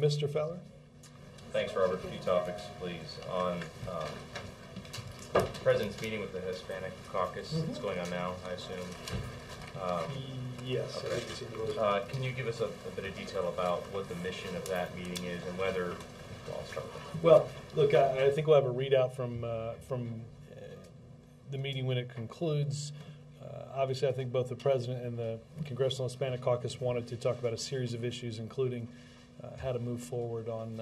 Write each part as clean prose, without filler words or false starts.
Mr. Feller? Thanks, Robert. A few topics, please. On the President's meeting with the Hispanic Caucus, it's going on now, I assume. Yes. Okay. Can you give us a bit of detail about what the mission of that meeting is and whether, well, I'll start with that. Well, look, I think we'll have a readout from the meeting when it concludes. Obviously, I think both the President and the Congressional Hispanic Caucus wanted to talk about a series of issues, including how to move forward on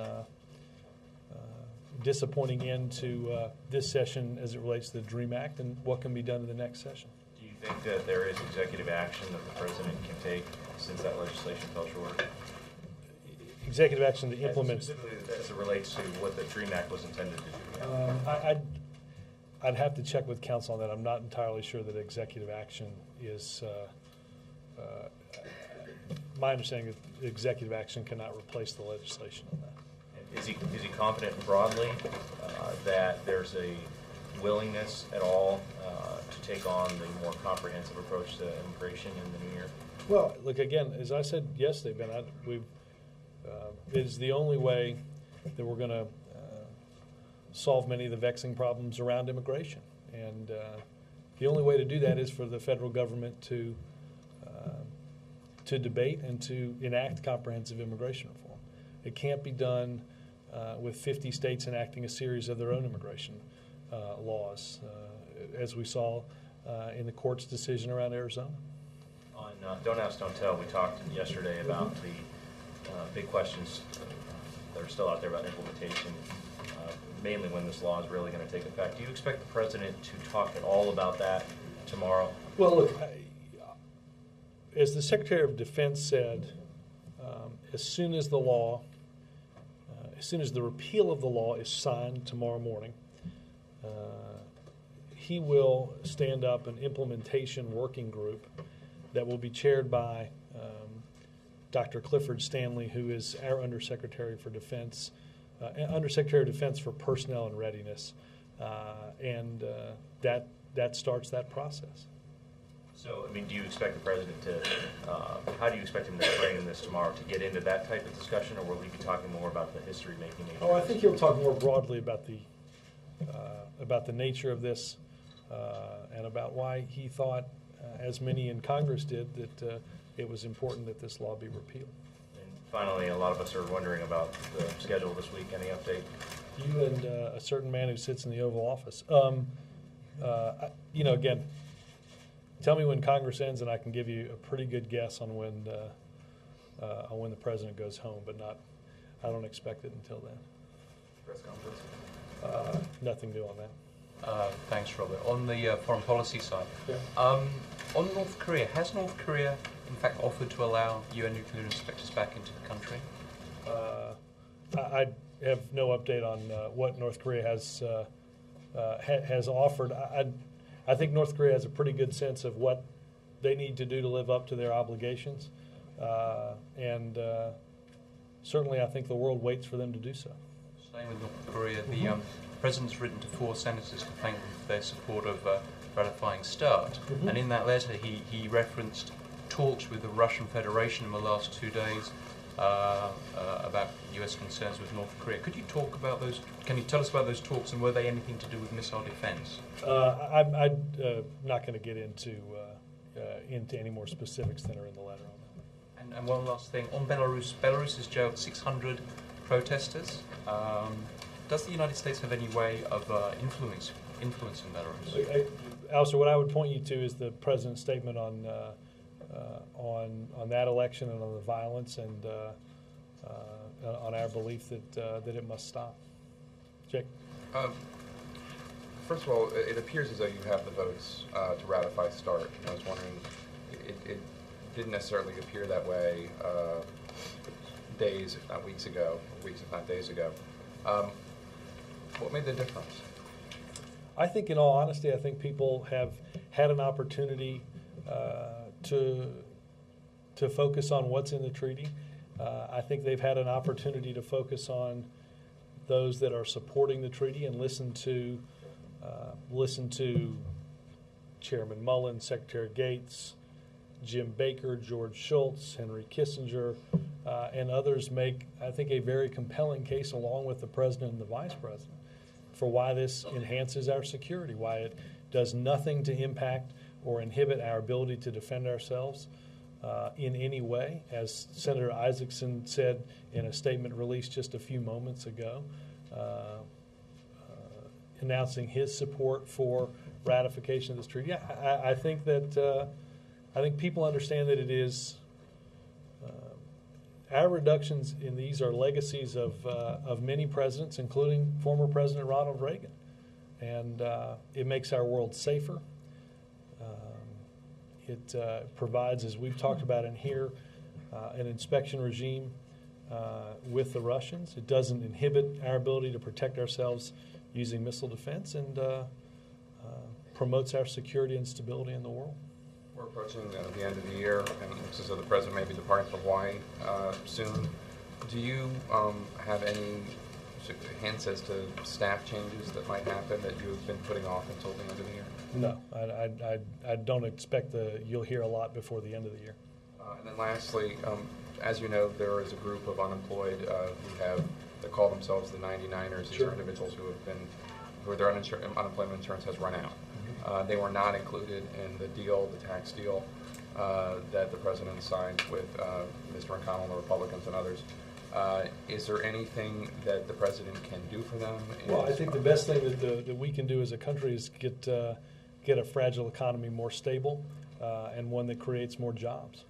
disappointing end to this session as it relates to the DREAM Act and what can be done in the next session. Do you think that there is executive action that the President can take since that legislation fell short? Executive action to implement. Specifically as it relates to what the DREAM Act was intended to do. I'd have to check with counsel on that. I'm not entirely sure that executive action is. My understanding is executive action cannot replace the legislation on that. Is he confident broadly that there's a willingness at all to take on the more comprehensive approach to immigration in the new year? Well, look, again, as I said yesterday, Ben, it is the only way that we're going to solve many of the vexing problems around immigration. And the only way to do that is for the federal government to debate and to enact comprehensive immigration reform. It can't be done with 50 states enacting a series of their own immigration laws, as we saw in the court's decision around Arizona. On Don't Ask, Don't Tell, we talked yesterday about the big questions that are still out there about implementation, mainly when this law is really going to take effect. Do you expect the President to talk at all about that tomorrow? Well, look, as the Secretary of Defense said, as soon as the repeal of the law is signed tomorrow morning, he will stand up an implementation working group that will be chaired by Dr. Clifford Stanley, who is our Undersecretary for Defense, Undersecretary of Defense for Personnel and Readiness, and that starts that process. So, I mean, do you expect the President to, how do you expect him to frame this tomorrow, to get into that type of discussion, or will he be talking more about the history-making nature? Oh, I think he'll talk more broadly about the nature of this and about why he thought, as many in Congress did, that it was important that this law be repealed. And finally, a lot of us are wondering about the schedule this week. Any update? You and a certain man who sits in the Oval Office. Again, tell me when Congress ends, and I can give you a pretty good guess on when the President goes home. But I don't expect it until then. Press conference. Nothing new on that. Thanks, Robert. On the foreign policy side, yeah. On North Korea, has North Korea in fact offered to allow UN nuclear inspectors back into the country? I have no update on what North Korea has offered. I think North Korea has a pretty good sense of what they need to do to live up to their obligations, and certainly I think the world waits for them to do so. Staying with North Korea, the President's written to 4 senators to thank them for their support of ratifying START, and in that letter he referenced talks with the Russian Federation in the last 2 days about U.S. concerns with North Korea. Could you talk about those? Can you tell us about those talks, and were they anything to do with missile defense? I'm not going to get into any more specifics than are in the letter on that. And one last thing on Belarus. Belarus has jailed 600 protesters. Does the United States have any way of influencing Belarus? Alistair, what I would point you to is the President's statement on that election and on the violence and on our belief that it must stop. Jake? First of all, it appears as though you have the votes to ratify START. I was wondering, it didn't necessarily appear that way days, if not weeks ago, weeks, if not days ago. What made the difference? I think, in all honesty, I think people have had an opportunity to focus on what's in the treaty. I think they've had an opportunity to focus on those that are supporting the treaty and listen to Chairman Mullen, Secretary Gates, Jim Baker, George Shultz, Henry Kissinger, and others make, I think, a very compelling case, along with the President and the Vice President, for why this enhances our security, why it does nothing to impact or inhibit our ability to defend ourselves in any way. As Senator Isaacson said in a statement released just a few moments ago, announcing his support for ratification of this treaty. Yeah, I think that I think people understand that it is our reductions in these are legacies of many presidents, including former President Ronald Reagan, and it makes our world safer. It provides, as we've talked about in here, an inspection regime with the Russians. It doesn't inhibit our ability to protect ourselves using missile defense, and promotes our security and stability in the world. We're approaching the end of the year, and it looks as though the President may be departing for Hawaii soon. Do you have any hints as to staff changes that might happen that you've been putting off until the end of the year? No, I don't expect you'll hear a lot before the end of the year. And then lastly, as you know, there is a group of unemployed that call themselves the 99ers. These are individuals who their unemployment insurance has run out. They were not included in the tax deal that the President signed with Mr. McConnell and the Republicans and others. Is there anything that the President can do for them? Well, I think the best thing that we can do as a country is get a fragile economy more stable and one that creates more jobs.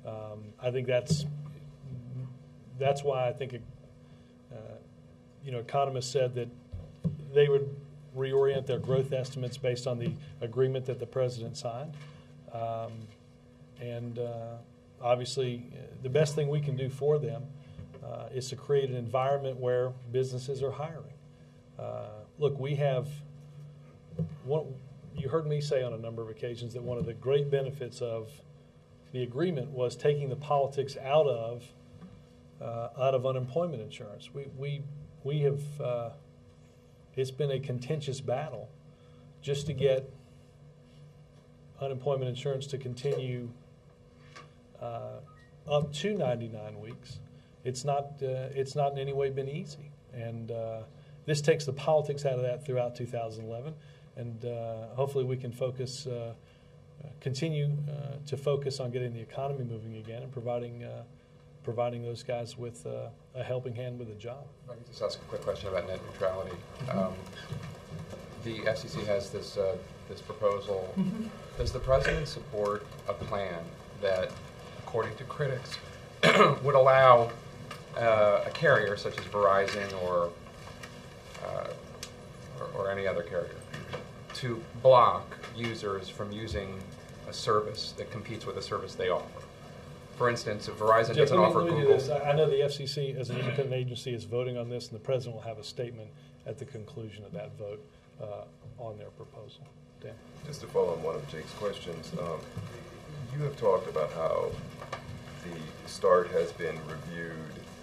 I think that's why I think economists said that they would reorient their growth estimates based on the agreement that the President signed. Obviously, the best thing we can do for them is to create an environment where businesses are hiring. Look, we have you heard me say on a number of occasions that one of the great benefits of the agreement was taking the politics out of unemployment insurance. We have it's been a contentious battle just to get unemployment insurance to continue up to 99 weeks. It's not in any way been easy, and this takes the politics out of that throughout 2011, and hopefully we can continue to focus on getting the economy moving again and providing those guys with a helping hand with a job. I can just ask a quick question about net neutrality. The FCC has this proposal. Does the President support a plan that, according to critics, would allow a carrier such as Verizon or any other carrier to block users from using a service that competes with a service they offer? For instance, if Verizon doesn't offer Google... I know the FCC, as an independent agency, is voting on this, and the President will have a statement at the conclusion of that vote on their proposal. Dan? Just to follow on one of Jake's questions, you have talked about how the START has been reviewed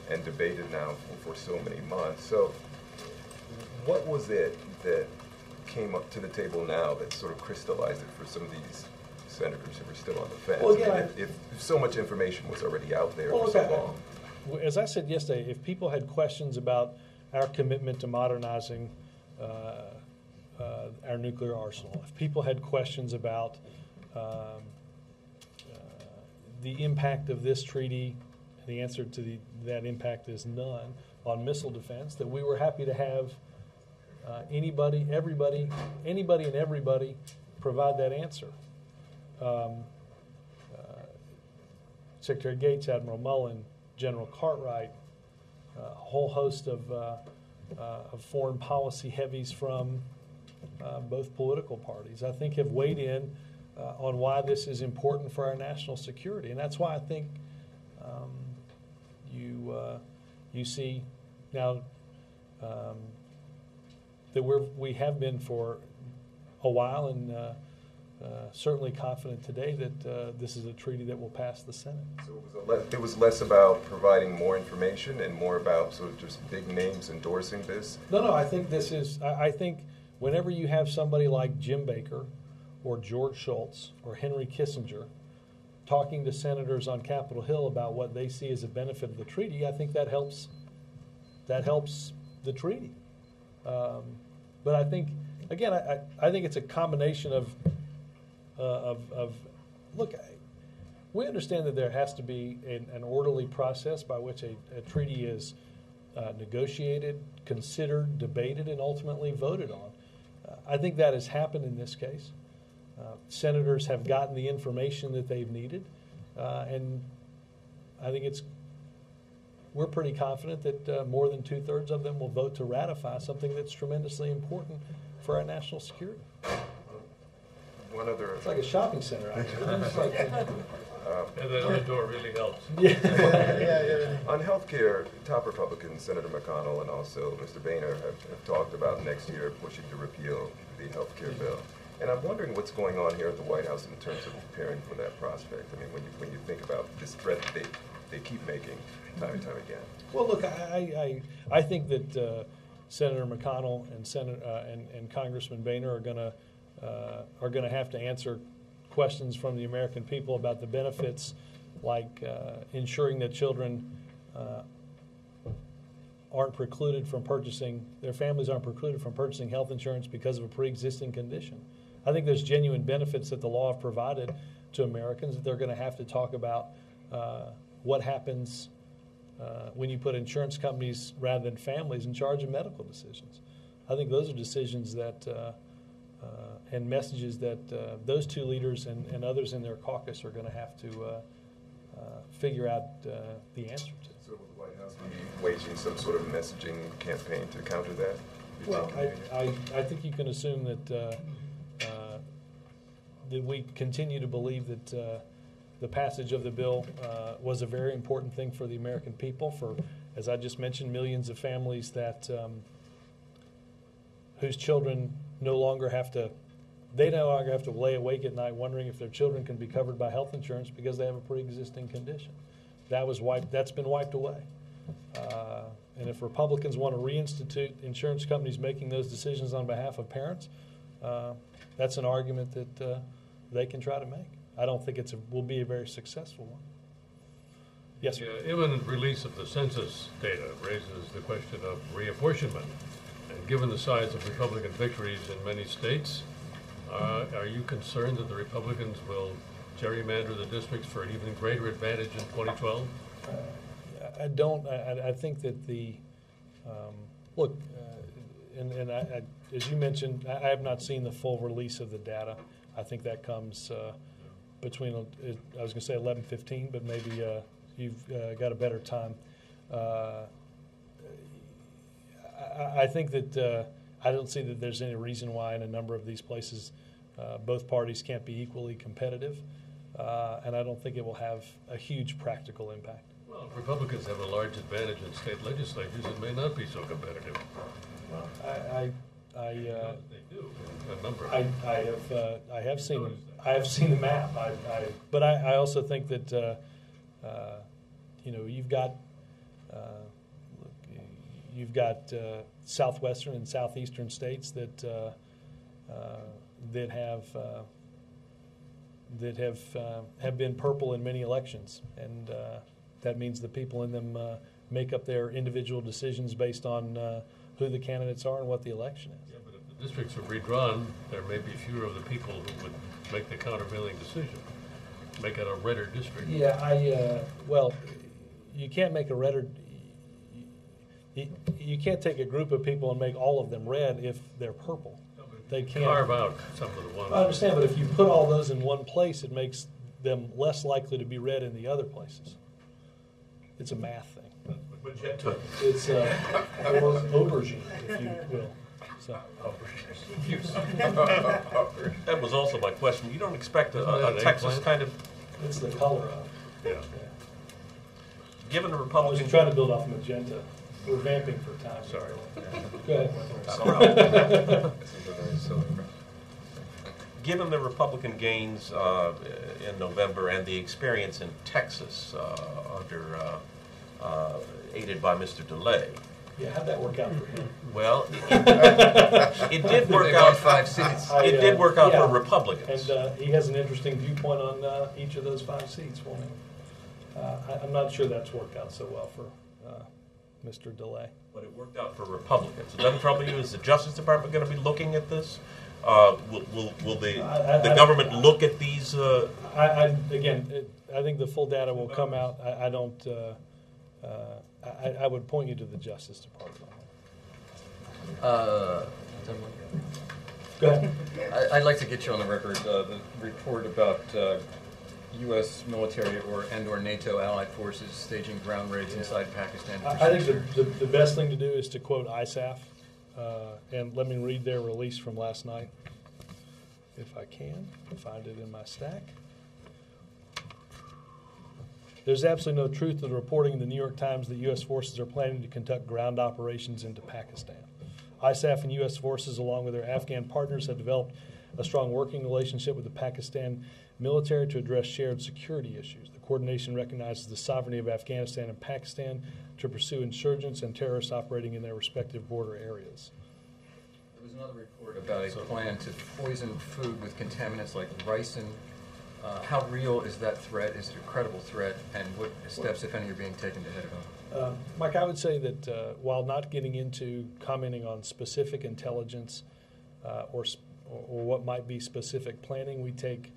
and debated now for so many months. So what was it that came up to the table now that sort of crystallized it for some of these senators who were still on the fence? Well, again, if so much information was already out there for so long. As I said yesterday, if people had questions about our commitment to modernizing our nuclear arsenal, if people had questions about the impact of this treaty, the answer to that impact is none on missile defense, that we were happy to have anybody and everybody provide that answer. Secretary Gates, Admiral Mullen, General Cartwright, a whole host of foreign policy heavies from both political parties, I think, have weighed in on why this is important for our national security. And that's why I think you see now that we have been for a while, and certainly confident today that this is a treaty that will pass the Senate. So it was less about providing more information and more about sort of just big names endorsing this? No, I think this is, I think whenever you have somebody like Jim Baker or George Shultz or Henry Kissinger talking to senators on Capitol Hill about what they see as a benefit of the treaty, I think that helps. That helps the treaty. But I think, again, I think it's a combination of look. We understand that there has to be an orderly process by which a treaty is negotiated, considered, debated, and ultimately voted on. I think that has happened in this case. Senators have gotten the information that they've needed, and I think we're pretty confident that more than 2/3 of them will vote to ratify something that's tremendously important for our national security. One other. It's like a shopping center out here. And that other door really helps. On health care, top Republicans, Senator McConnell and also Mr. Boehner, have talked about next year pushing to repeal the health care bill. And I'm wondering what's going on here at the White House in terms of preparing for that prospect. I mean, when you think about this threat that they keep making time and time again. Well, look, I think that Senator McConnell and Congressman Boehner are going to have to answer questions from the American people about the benefits, like ensuring that children aren't precluded from purchasing, their families aren't precluded from purchasing health insurance because of a pre-existing condition. I think there's genuine benefits that the law have provided to Americans that they're going to have to talk about what happens when you put insurance companies rather than families in charge of medical decisions. I think those are decisions that and messages that those two leaders and others in their caucus are going to have to figure out the answer to. So will the White House be waging some sort of messaging campaign to counter that? Well, I think you can assume that that we continue to believe that the passage of the bill was a very important thing for the American people, for, as I just mentioned, millions of families that whose children no longer have to lay awake at night wondering if their children can be covered by health insurance because they have a pre-existing condition. That's been wiped away. And if Republicans want to reinstitute insurance companies making those decisions on behalf of parents, that's an argument that they can try to make. I don't think will be a very successful one. Yes, sir. The imminent release of the census data raises the question of reapportionment. And given the size of Republican victories in many states, are you concerned that the Republicans will gerrymander the districts for an even greater advantage in 2012? I don't. I think that look, and as you mentioned, I have not seen the full release of the data. I think that comes between, I was going to say 11:15, but maybe you've got a better time. I think that I don't see that there's any reason why in a number of these places both parties can't be equally competitive, and I don't think it will have a huge practical impact. Well, if Republicans have a large advantage in state legislatures, it may not be so competitive. Well, they do. A number. I have seen the map. But I also think that you've got southwestern and southeastern states that have been purple in many elections, and that means the people in them make up their individual decisions based on who the candidates are and what the election is. Yeah, but if the districts are redrawn, there may be fewer of the people who would make the countervailing decision. Make it a redder district. Yeah, well, you can't make a redder. You can't take a group of people and make all of them red if they're purple. They can't carve out some of the ones. I understand, but if you put all those in one place, it makes them less likely to be red in the other places. It's a math thing. It's aubergine, if you will. So. That was also my question. You don't expect a Texas kind of... It's the color of it. Yeah. Given the I Republican... was trying to build off magenta. We're vamping for time. Sorry. Go ahead. Given the Republican gains in November and the experience in Texas aided by Mr. DeLay, Yeah, how'd that work out for him? Well, it did work out. 5 seats. It did work out yeah. for Republicans. And he has an interesting viewpoint on each of those 5 seats, won't he? I'm not sure that's worked out so well for Mr. DeLay. But it worked out for Republicans. It doesn't trouble you? Is the Justice Department going to be looking at this? Will the government look at these? I think the full data will come out. I would point you to the Justice Department. Go ahead. I'd like to get you on the record. The report about U.S. military or NATO allied forces staging ground raids inside Pakistan. I think the best thing to do is to quote ISAF, and let me read their release from last night, if I can find it in my stack. There's absolutely no truth to the reporting in the New York Times that U.S. forces are planning to conduct ground operations into Pakistan. ISAF and U.S. forces, along with their Afghan partners, have developed a strong working relationship with the Pakistan military to address shared security issues. The coordination recognizes the sovereignty of Afghanistan and Pakistan to pursue insurgents and terrorists operating in their respective border areas. There was another report about a plan to poison food with contaminants like ricin. How real is that threat? Is it a credible threat? And what steps, if any, are being taken to head it off? Mike, I would say that while not getting into commenting on specific intelligence or what might be specific planning, we take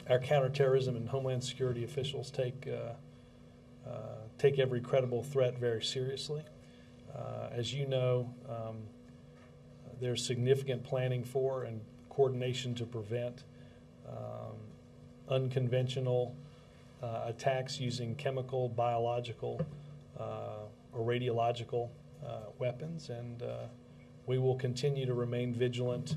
our counterterrorism and homeland security officials take every credible threat very seriously. As you know, there's significant planning for and coordination to prevent unconventional attacks using chemical, biological, or radiological weapons, and we will continue to remain vigilant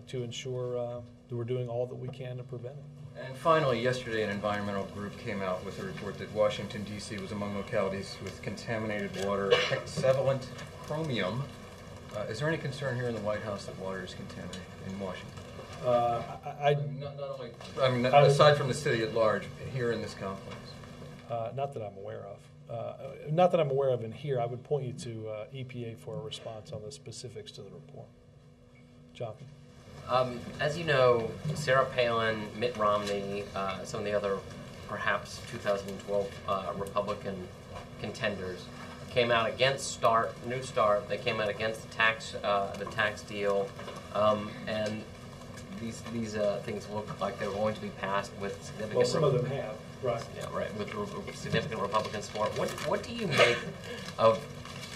to ensure that we're doing all that we can to prevent it. And finally, yesterday an environmental group came out with a report that Washington, D.C. was among localities with contaminated water, hexavalent chromium. Is there any concern here in the White House that water is contaminated in Washington? Aside from the city at large, here in this complex. Not that I'm aware of. Not that I'm aware of in here. I would point you to EPA for a response on the specifics to the report. Jonathan? As you know, Sarah Palin, Mitt Romney, some of the other perhaps 2012 Republican contenders came out against New START. They came out against the tax deal, and these things look like they're going to be passed with significant. Well, some of them have, right? Yeah, right. With significant Republican support. What do you make of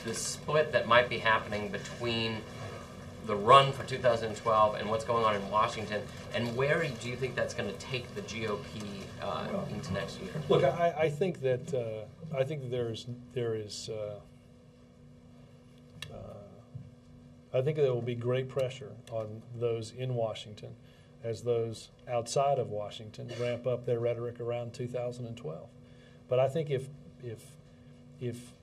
the split that might be happening between the run for 2012 and what's going on in Washington, and where do you think that's going to take the GOP into next year? Look, I think that I think there will be great pressure on those in Washington as those outside of Washington ramp up their rhetoric around 2012. But I think if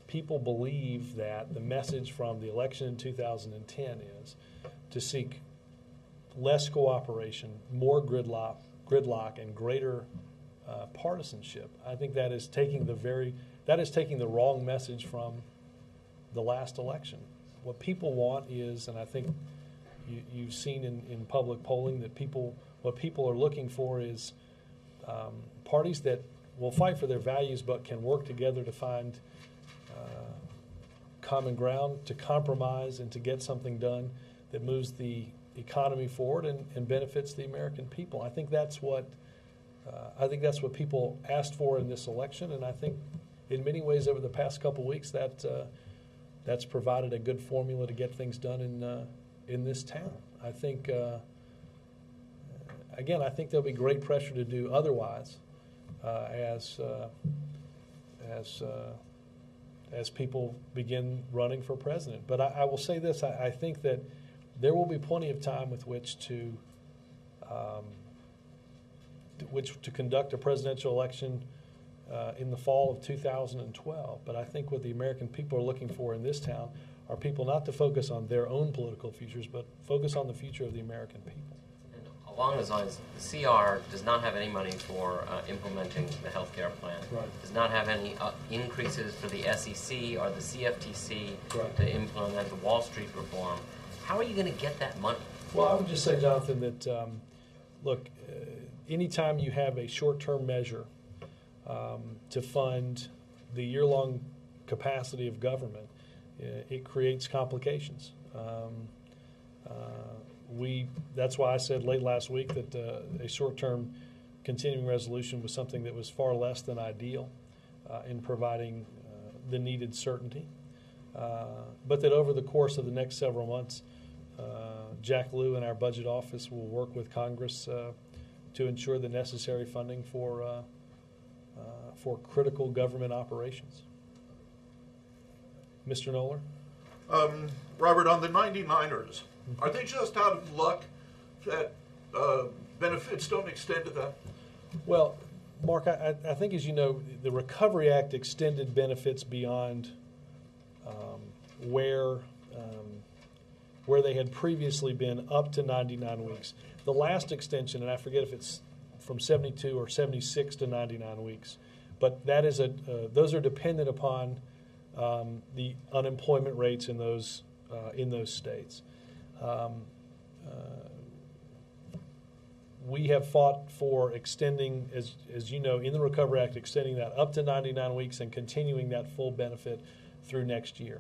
people believe that the message from the election in 2010 is to seek less cooperation, more gridlock, and greater partisanship, I think that is taking the wrong message from the last election. What people want is, and I think you've seen in public polling that what people are looking for is parties that will fight for their values but can work together to find common ground, to compromise, and to get something done that moves the economy forward and benefits the American people. I think that's what what people asked for in this election, and I think in many ways over the past couple of weeks that's provided a good formula to get things done in this town. I think again, I think there'll be great pressure to do otherwise as people begin running for president. But I will say this: I think that there will be plenty of time with which to conduct a presidential election in the fall of 2012. But I think what the American people are looking for in this town are people not to focus on their own political futures, but focus on the future of the American people. And along those lines, the CR does not have any money for implementing the health care plan. Right. Does not have any increases for the SEC or the CFTC Right. to implement the Wall Street reform. How are you going to get that money? Well, I would just say, Jonathan, that look, anytime you have a short-term measure to fund the year-long capacity of government, it creates complications. That's why I said late last week that a short-term continuing resolution was something that was far less than ideal in providing the needed certainty. But that over the course of the next several months, Jack Lew and our budget office will work with Congress to ensure the necessary funding for critical government operations. Mr. Knoller? Robert, on the 99ers, are they just out of luck that benefits don't extend to them? Well, Mark, I think, as you know, the Recovery Act extended benefits beyond where they had previously been up to 99 weeks. The last extension, and I forget if it's from 72 or 76 to 99 weeks, but that is those are dependent upon the unemployment rates in those states. We have fought for extending, as you know, in the Recovery Act, extending that up to 99 weeks and continuing that full benefit through next year.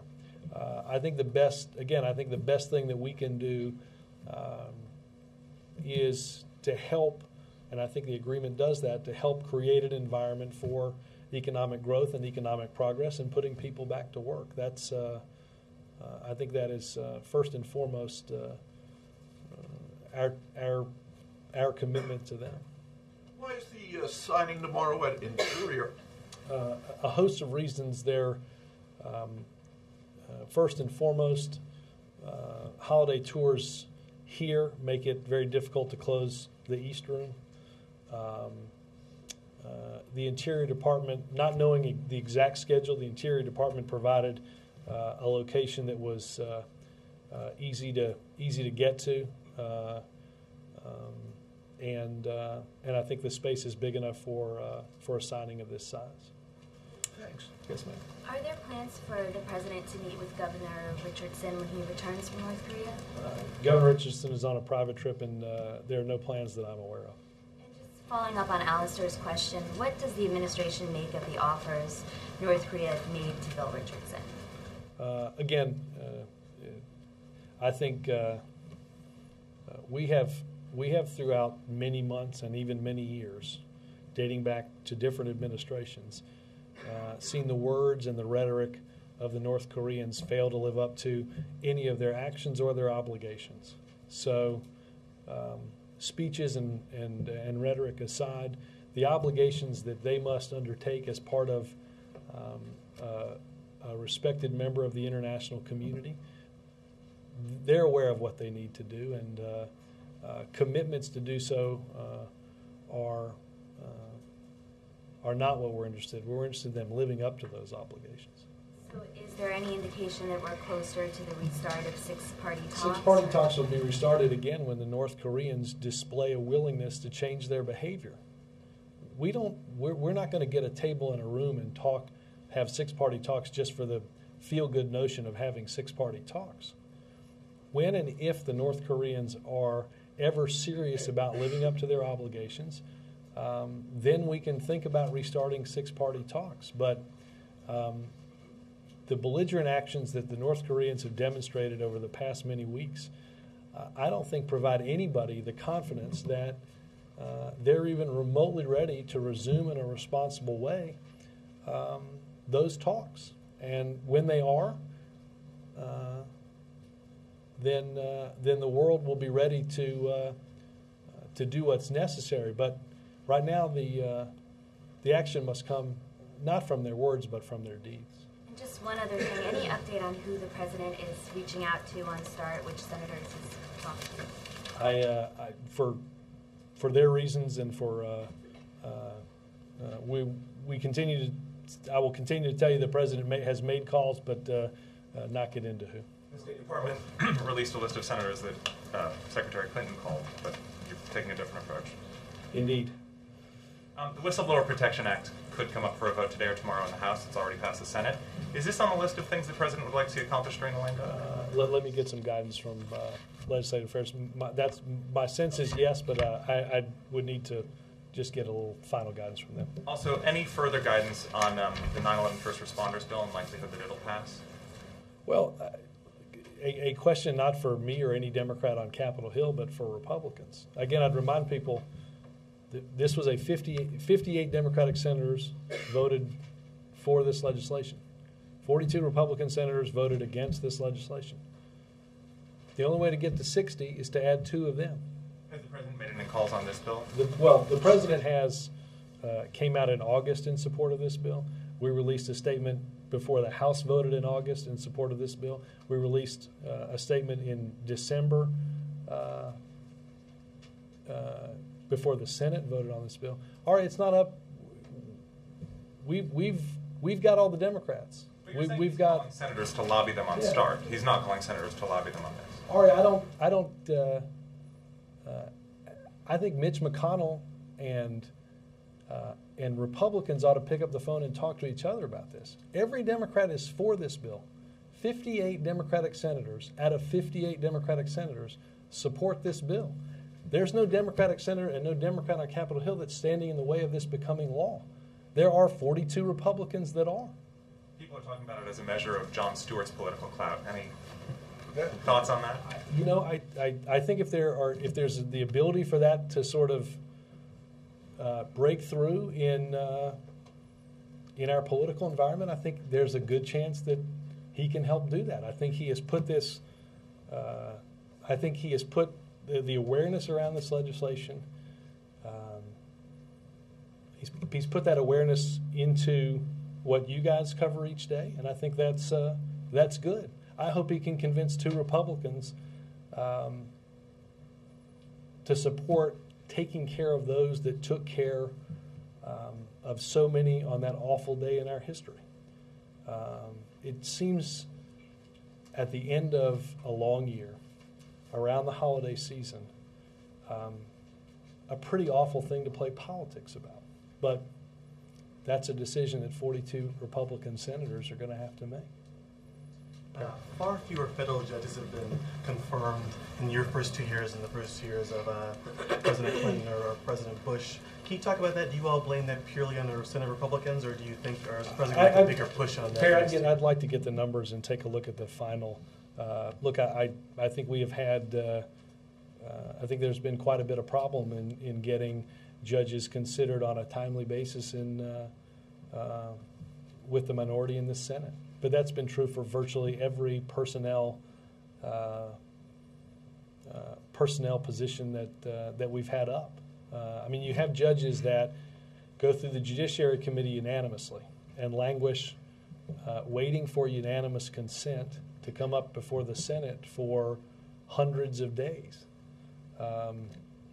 I think the best thing that we can do is to help, and I think the agreement does that, to help create an environment for economic growth and economic progress and putting people back to work. That's, I think that is first and foremost our commitment to them. Why is the signing tomorrow at Interior? A host of reasons there. First and foremost, holiday tours here make it very difficult to close the East Room. The Interior Department, not knowing the exact schedule, the Interior Department provided a location that was easy to get to, and I think the space is big enough for a signing of this size. Thanks. Yes, ma'am. Are there plans for the president to meet with Governor Richardson when he returns from North Korea? Governor Richardson is on a private trip, and there are no plans that I'm aware of. And just following up on Alistair's question, what does the administration make of the offers North Korea made to Bill Richardson? Again, I think we have throughout many months and even many years, dating back to different administrations, seen the words and the rhetoric of the North Koreans fail to live up to any of their actions or their obligations. So speeches and rhetoric aside, the obligations that they must undertake as part of a respected member of the international community, they're aware of what they need to do, and commitments to do so are not what we're interested in. We're interested in them living up to those obligations. So is there any indication that we're closer to the restart of six-party talks? Six-party talks will be restarted again when the North Koreans display a willingness to change their behavior. We're not going to get a table in a room and have six-party talks just for the feel-good notion of having six-party talks. When and if the North Koreans are ever serious about living up to their obligations, then we can think about restarting six-party talks. But the belligerent actions that the North Koreans have demonstrated over the past many weeks, I don't think provide anybody the confidence that they're even remotely ready to resume in a responsible way those talks. And when they are, then the world will be ready to do what's necessary. But right now, the action must come not from their words, but from their deeds. And just one other thing, any update on who the president is reaching out to on START, which senators he's talking to? For their reasons and for we continue to. I will continue to tell you the president has made calls, but not get into who. The State Department released a list of senators that Secretary Clinton called, but you've taking a different approach. Indeed. The Whistleblower Protection Act could come up for a vote today or tomorrow in the House. It's already passed the Senate. Is this on the list of things the President would like to see accomplished during the window? Let me get some guidance from Legislative Affairs. My sense is yes, but I would need to just get a little final guidance from them. Also, any further guidance on the 9/11 First Responders Bill and likelihood that it'll pass? Well, a question not for me or any Democrat on Capitol Hill, but for Republicans. Again, I'd remind people that this was 58 Democratic senators voted for this legislation. 42 Republican senators voted against this legislation. The only way to get to 60 is to add 2 of them. Has the President made any calls on this bill? The President has came out in August in support of this bill. We released a statement before the House voted in August in support of this bill. We released a statement in December before the Senate voted on this bill. All right, it's not up. We've got all the Democrats. We've got calling senators to lobby them on START. He's not calling senators to lobby them on this. All right, I think Mitch McConnell and Republicans ought to pick up the phone and talk to each other about this. Every Democrat is for this bill. 58 Democratic senators out of 58 Democratic senators support this bill. There's no Democratic senator and no Democrat on Capitol Hill that's standing in the way of this becoming law. There are 42 Republicans that are. People are talking about it as a measure of Jon Stewart's political clout. Any thoughts on that? You know, I think if there's the ability for that to sort of break through in our political environment, I think there's a good chance that he can help do that. I think he has put this. I think he has put the awareness around this legislation. He's put that awareness into what you guys cover each day, and I think that's good. I hope he can convince 2 Republicans to support taking care of those that took care of so many on that awful day in our history. It seems at the end of a long year, around the holiday season, a pretty awful thing to play politics about. But that's a decision that 42 Republican senators are going to have to make. Far fewer federal judges have been confirmed in your first 2 years and the first 2 years of President Clinton or President Bush. Can you talk about that? Do you all blame that purely on the Senate Republicans, or do you think, or is the President make a bigger push on that? Perry, I'd like to get the numbers and take a look at the final. Look, I think we have had, I think there's been quite a bit of problem in getting judges considered on a timely basis with the minority in the Senate. But that's been true for virtually every personnel position that we've had up. I mean, you have judges that go through the Judiciary Committee unanimously and languish waiting for unanimous consent to come up before the Senate for hundreds of days.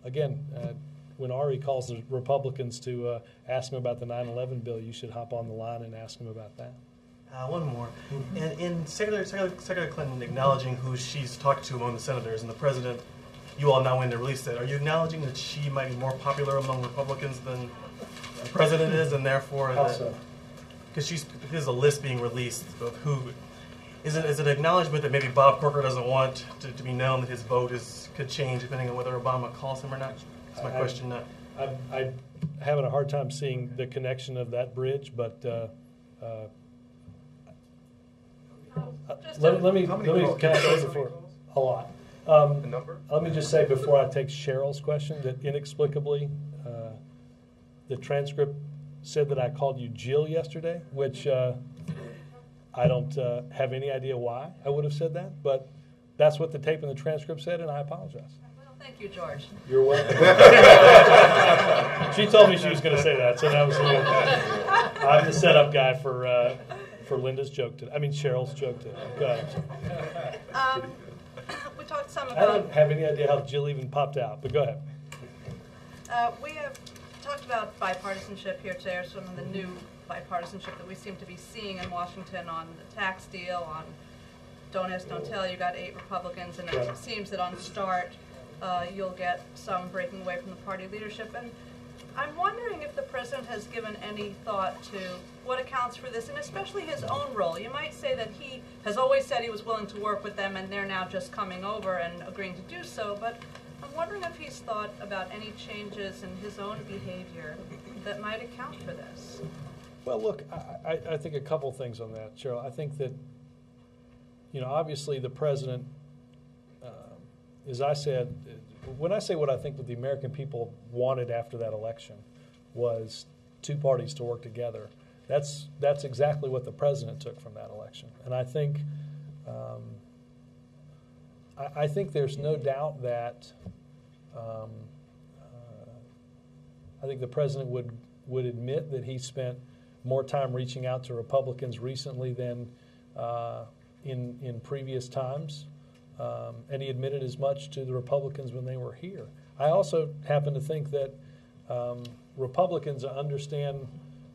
Again, when Ari calls the Republicans to ask him about the 9/11 bill, you should hop on the line and ask him about that. One more. In Secretary Clinton acknowledging who she's talked to among the senators and the President, you all now win to release that. Are you acknowledging that she might be more popular among Republicans than the President is, and therefore, because there's a list being released of who, is it an acknowledgement that maybe Bob Corker doesn't want to be known that his vote could change depending on whether Obama calls him or not? That's my question. I'm having a hard time seeing the connection of that bridge, but let me can I say before a lot. The number? Let me just say before I take Cheryl's question that inexplicably the transcript said that I called you Jill yesterday, which I don't have any idea why I would have said that, but that's what the tape and the transcript said, and I apologize. Well, thank you, George. You're welcome. She told me she was going to say that, so that was a little. I'm the setup guy for Linda's joke today. I mean Cheryl's joke today. Go ahead. We talked some about. I don't have any idea how Jill even popped out, but go ahead. We have talked about bipartisanship here today, or some of the new bipartisanship that we seem to be seeing in Washington on the tax deal, on Don't Ask, Don't Tell. You got 8 Republicans, and it seems that on START, you'll get some breaking away from the party leadership. And I'm wondering if the president has given any thought to what accounts for this, and especially his own role. You might say that he has always said he was willing to work with them, and they're now just coming over and agreeing to do so, but I'm wondering if he's thought about any changes in his own behavior that might account for this. Well, look, I think a couple things on that, Cheryl. I think that, obviously the president, as I said, when I say what I think what the American people wanted after that election was two parties to work together, that's exactly what the president took from that election. And I think I think there's no doubt that I think the president would admit that he spent more time reaching out to Republicans recently than in previous times. And he admitted as much to the Republicans when they were here. I also happen to think that Republicans understand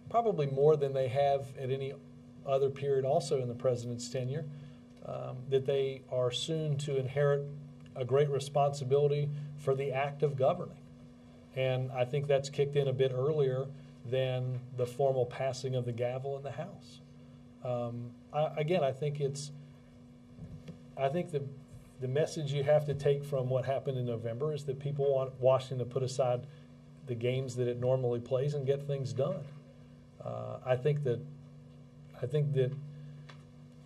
probably more than they have at any other period also in the president's tenure, that they are soon to inherit a great responsibility for the act of governing. And I think that's kicked in a bit earlier than the formal passing of the gavel in the House. I think the message you have to take from what happened in November is that people want Washington to put aside the games that it normally plays and get things done. I think that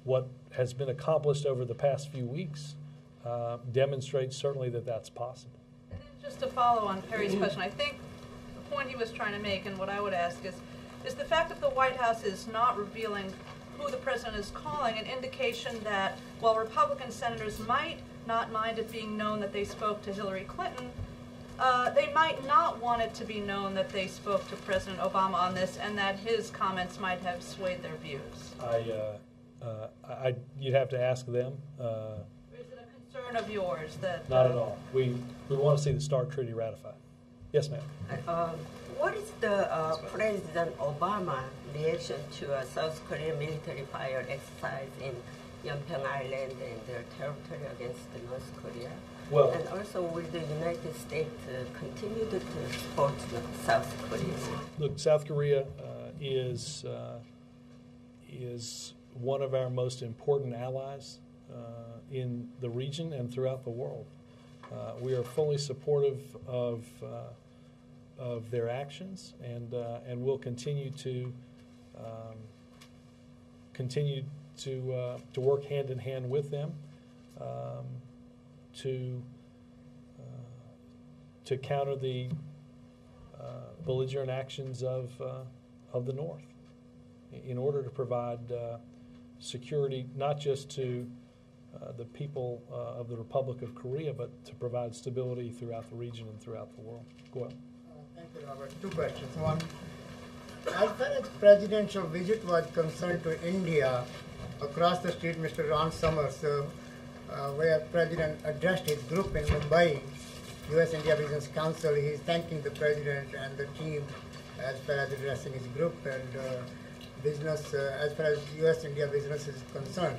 what has been accomplished over the past few weeks demonstrates certainly that that's possible. And then just to follow on Perry's question, I think the point he was trying to make, and what I would ask is the fact that the White House is not revealing who the president is calling an indication that while Republican senators might not mind it being known that they spoke to Hillary Clinton, they might not want it to be known that they spoke to President Obama on this, and that his comments might have swayed their views. You'd have to ask them. Is it a concern of yours that? Not at all. We want to see the START Treaty ratified. Yes, ma'am. What is the President Obama reaction to a South Korean military fire exercise in Yeonpyeong Island and their territory against North Korea? Well, and also, will the United States continue to support South Korea? Look, South Korea is one of our most important allies in the region and throughout the world. We are fully supportive of their actions, and we'll continue to work hand in hand with them to counter the belligerent actions of the North, in order to provide security not just to the people of the Republic of Korea, but to provide stability throughout the region and throughout the world. Go ahead. Thank you, Robert. Two questions. One, as far as presidential visit was concerned to India, across the street, Mr. Ron Summers, where President addressed his group in Mumbai, U.S.-India Business Council, he's thanking the President and the team as far as addressing his group and business, as far as U.S.-India business is concerned.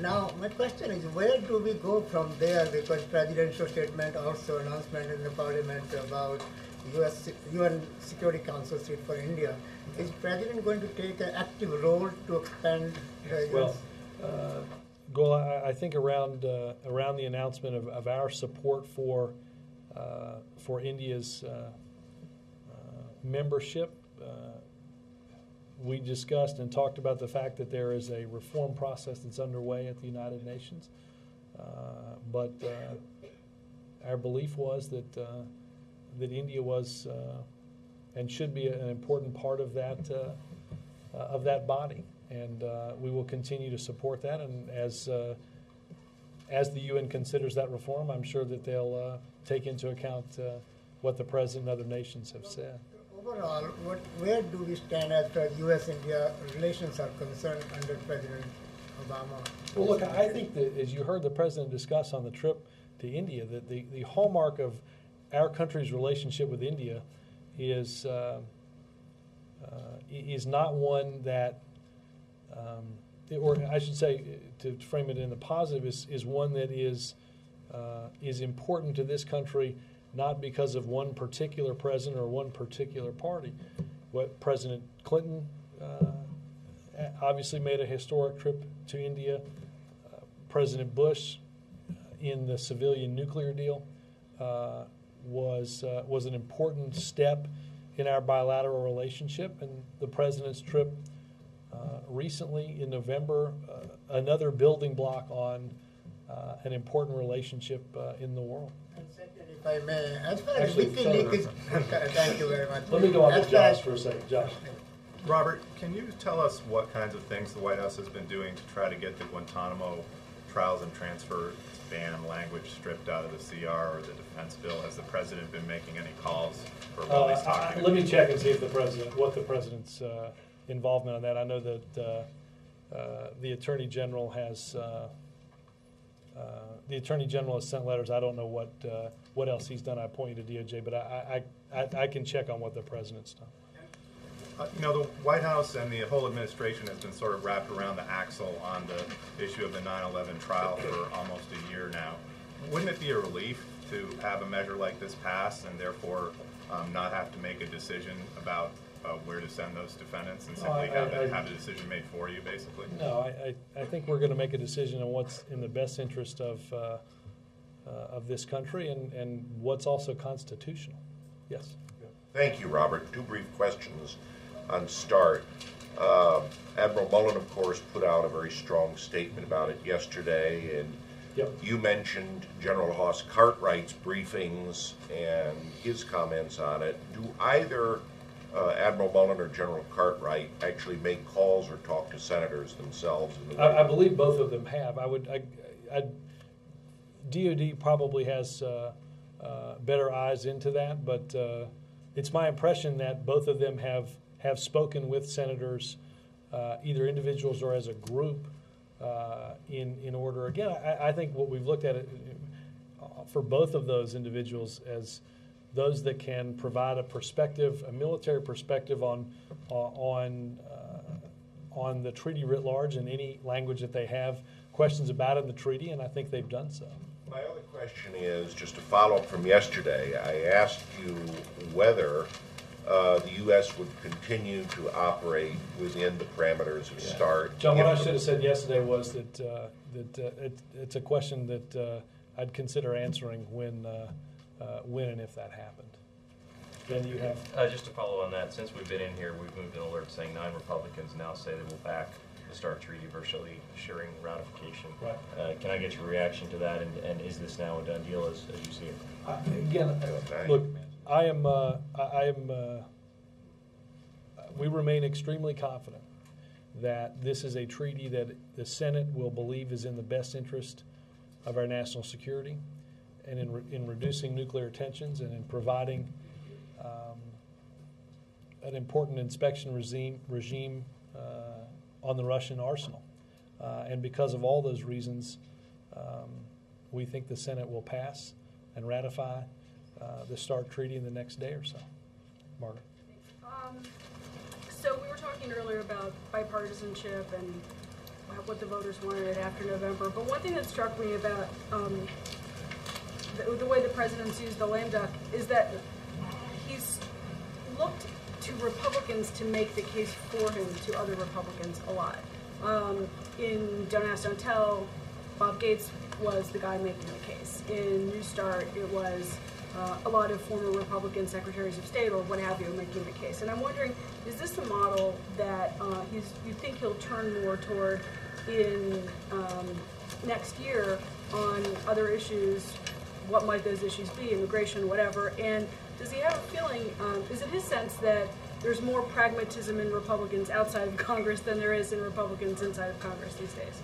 Now, my question is, where do we go from there? Because presidential statement, also announcement in the Parliament about UN Security Council seat for India. Is President going to take an active role to expand the US? Well, Gol, I think around the announcement of our support for India's membership, we discussed and talked about the fact that there is a reform process that's underway at the United Nations. But our belief was that India was and should be an important part of that body, and we will continue to support that. And as the UN considers that reform, I'm sure that they'll take into account what the President and other nations have said. Overall, where do we stand as far as U.S.-India relations are concerned under President Obama? Well, look, I think that as you heard the President discuss on the trip to India, that the hallmark of our country's relationship with India is not one that, or I should say, to frame it in the positive, is one that is is important to this country, not because of one particular president or one particular party. What President Clinton obviously made a historic trip to India. President Bush, in the civilian nuclear deal, was an important step in our bilateral relationship. And the president's trip recently in November, another building block on an important relationship in the world. If I may, as far as WikiLeaks is, thank you very much. Let me go on to Josh for a second. Josh. Robert, can you tell us what kinds of things the White House has been doing to try to get the Guantanamo trials and transfer ban language stripped out of the CR or the defense bill? Has the president been making any calls for while he's talking? Let me check and see if what the president's involvement on that. I know that the Attorney General has sent letters. I don't know what else he's done. I point you to DOJ, but I can check on what the president's done. You know, the White House and the whole administration has been sort of wrapped around the axle on the issue of the 9/11 trial for almost a year now. Wouldn't it be a relief to have a measure like this pass and therefore not have to make a decision about where to send those defendants and simply have a decision made for you, basically? No, I think we're going to make a decision on what's in the best interest of this country and what's also constitutional. Yes. Thank you, Robert. Two brief questions on START. Admiral Mullen, of course, put out a very strong statement about it yesterday, and you mentioned General Hoss Cartwright's briefings and his comments on it. Do either Admiral Mullen or General Cartwright actually make calls or talk to senators themselves? I believe both of them have. DOD probably has better eyes into that, but it's my impression that both of them have spoken with senators, either individuals or as a group, in order. Again, I think what we've looked at it for both of those individuals as those that can provide a perspective, a military perspective on the treaty writ large and any language that they have questions about in the treaty, and I think they've done so. My other question is, just a follow-up from yesterday, I asked you whether the U.S. would continue to operate within the parameters of START. John, what I should have said yesterday was that it's a question that I'd consider answering when and if that happened. Ben, you have? Just to follow on that, since we've been in here, we've moved an alert saying 9 Republicans now say they will back the START treaty, virtually assuring ratification. Right. Can I get your reaction to that, and is this now a done deal as you see it? Again, look, we remain extremely confident that this is a treaty that the Senate will believe is in the best interest of our national security, and in reducing nuclear tensions and in providing an important inspection regime on the Russian arsenal. And because of all those reasons, we think the Senate will pass and ratify the START treaty in the next day or so. Margaret. So we were talking earlier about bipartisanship and what the voters wanted after November. But one thing that struck me about the way the president's used the lame duck is that he's looked to Republicans to make the case for him to other Republicans a lot. In Don't Ask, Don't Tell, Bob Gates was the guy making the case. In New Start, it was a lot of former Republican secretaries of state or what have you making the case. And I'm wondering, is this the model that you think he'll turn more toward in next year on other issues? What might those issues be, immigration, whatever? And does he have a feeling, is it his sense that there's more pragmatism in Republicans outside of Congress than there is in Republicans inside of Congress these days?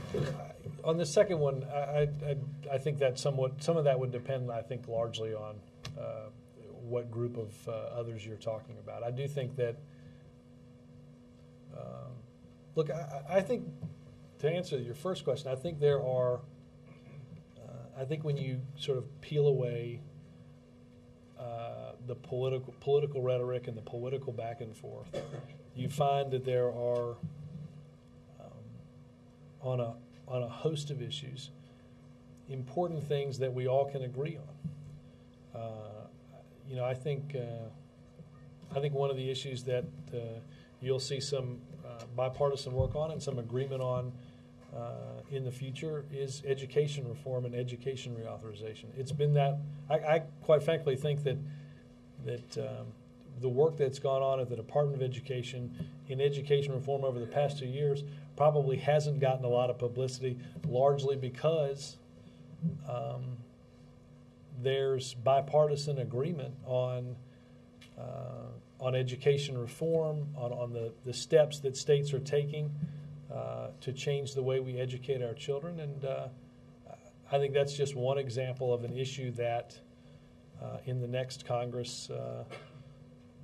On the second one, I think that some of that would depend, I think, largely on what group of others you're talking about. I do think that, look, I think, to answer your first question, I think there are, I think when you sort of peel away the political rhetoric and the political back and forth, you find that there are, on a host of issues, important things that we all can agree on. I think one of the issues that you'll see some bipartisan work on and some agreement on in the future is education reform and education reauthorization. It's been that I quite frankly think that the work that's gone on at the Department of Education in education reform over the past 2 years probably hasn't gotten a lot of publicity, largely because there's bipartisan agreement on education reform, on the steps that states are taking to change the way we educate our children. And I think that's just one example of an issue that in the next Congress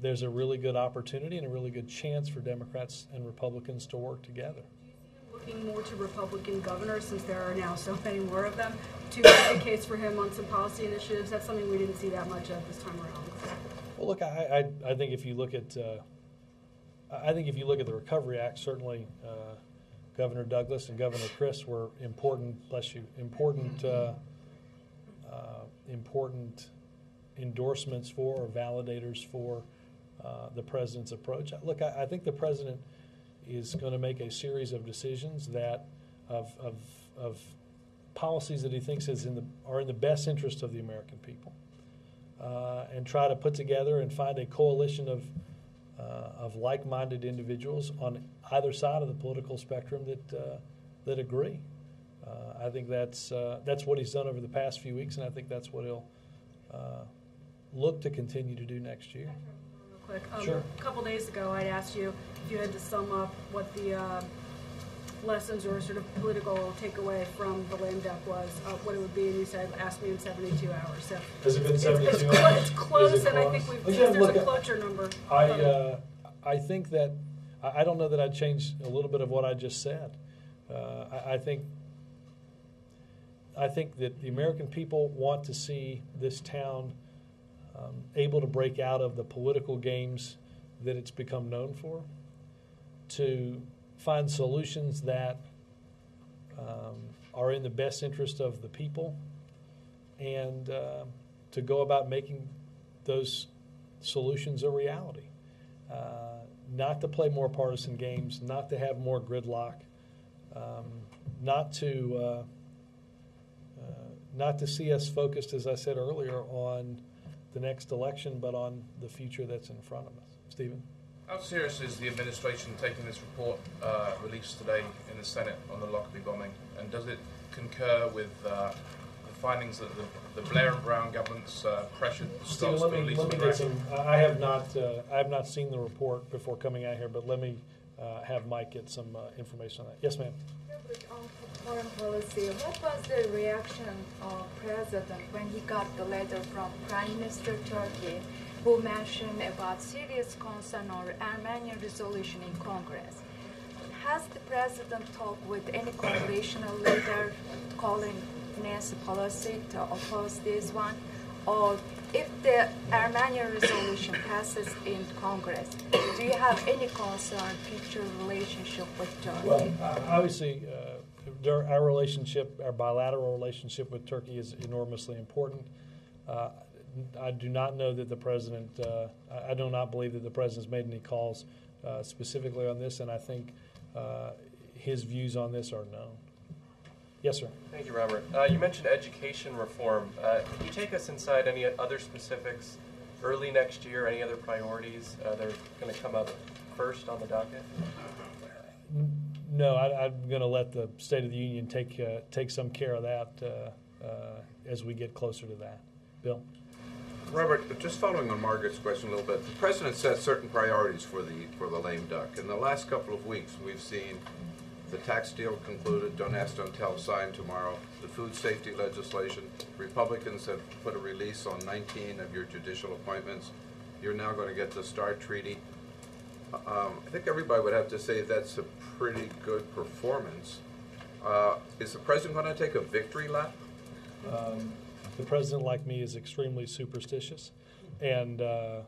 there's a really good opportunity and a really good chance for Democrats and Republicans to work together. Looking more to Republican governors, since there are now so many more of them, to make a case for him on some policy initiatives? That's something we didn't see that much of this time around. Well, look, I think if you look at the Recovery Act, certainly Governor Douglas and Governor Chris were important endorsements for or validators for the president's approach. Look, I think the president is going to make a series of decisions that of policies that he thinks are in the best interest of the American people, and try to put together and find a coalition of like-minded individuals on either side of the political spectrum that agree. I think that's what he's done over the past few weeks, and I think that's what he'll look to continue to do next year. Real quick, Sure. A couple days ago, I'd asked you if you had to sum up what the lessons or sort of political takeaway from the lame duck was, what it would be, and you said, ask me in 72 hours. So has it been 72 hours? It's close, and I think there's a cloture number. I think that, I don't know that I'd change a little bit of what I just said. I think that the American people want to see this town able to break out of the political games that it's become known for, to find solutions that are in the best interest of the people, and to go about making those solutions a reality. Not to play more partisan games, not to have more gridlock, not to see us focused, as I said earlier, on the next election, but on the future that's in front of us. Stephen? How serious is the administration taking this report released today in the Senate on the Lockerbie bombing, and does it concur with the findings that the Blair and Brown governments pressured Stephen, Scots to release let me get some. I have not seen the report before coming out here, but let me have Mike get some information on that. Yes, ma'am. On foreign policy, what was the reaction of President when he got the letter from Prime Minister Turkey, who mentioned about serious concern on Armenian resolution in Congress? Has the President talked with any congressional leader calling Nancy Pelosi to oppose this one? Or if the Armenian resolution passes in Congress, do you have any concern future relationship with Turkey? Well, obviously, our bilateral relationship with Turkey is enormously important. I do not know that the president, I do not believe that the president's made any calls specifically on this, and I think his views on this are known. Yes, sir. Thank you, Robert. You mentioned education reform. Can you take us inside any other specifics early next year, any other priorities that are going to come up first on the docket? No, I'm going to let the State of the Union take some care of that as we get closer to that. Bill? Robert, just following on Margaret's question a little bit, the President set certain priorities for the lame duck. In the last couple of weeks, we've seen the tax deal concluded, Don't Ask, Don't Tell signed tomorrow, the food safety legislation. Republicans have put a release on 19 of your judicial appointments. You're now going to get the START treaty. I think everybody would have to say that's a pretty good performance. Is the President going to take a victory lap? The President, like me, is extremely superstitious, and I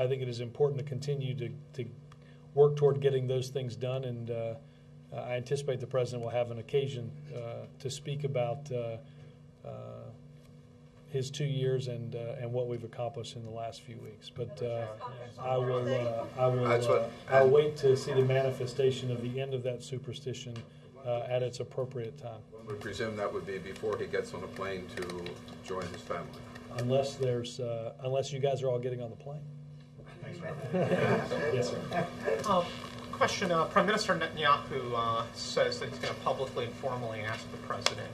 think it is important to continue to work toward getting those things done, and I anticipate the president will have an occasion to speak about his 2 years and what we've accomplished in the last few weeks. But I'll wait to see the manifestation of the end of that superstition at its appropriate time. We presume that would be before he gets on a plane to join his family. Unless you guys are all getting on the plane. Thanks, Yes, sir. Question, Prime Minister Netanyahu says that he's going to publicly and formally ask the president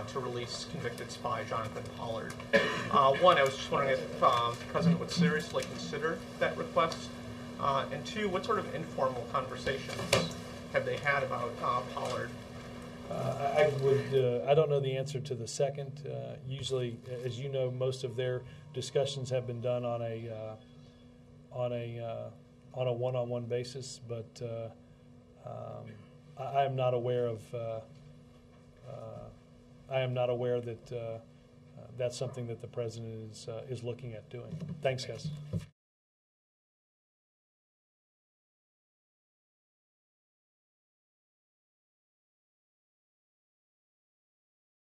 to release convicted spy Jonathan Pollard. One, I was just wondering if the president would seriously consider that request. And two, what sort of informal conversations have they had about Pollard? I don't know the answer to the second. Usually, as you know, most of their discussions have been done on a one-on-one basis, but I am not aware of. I am not aware that that's something that the president is looking at doing. Thanks, guys.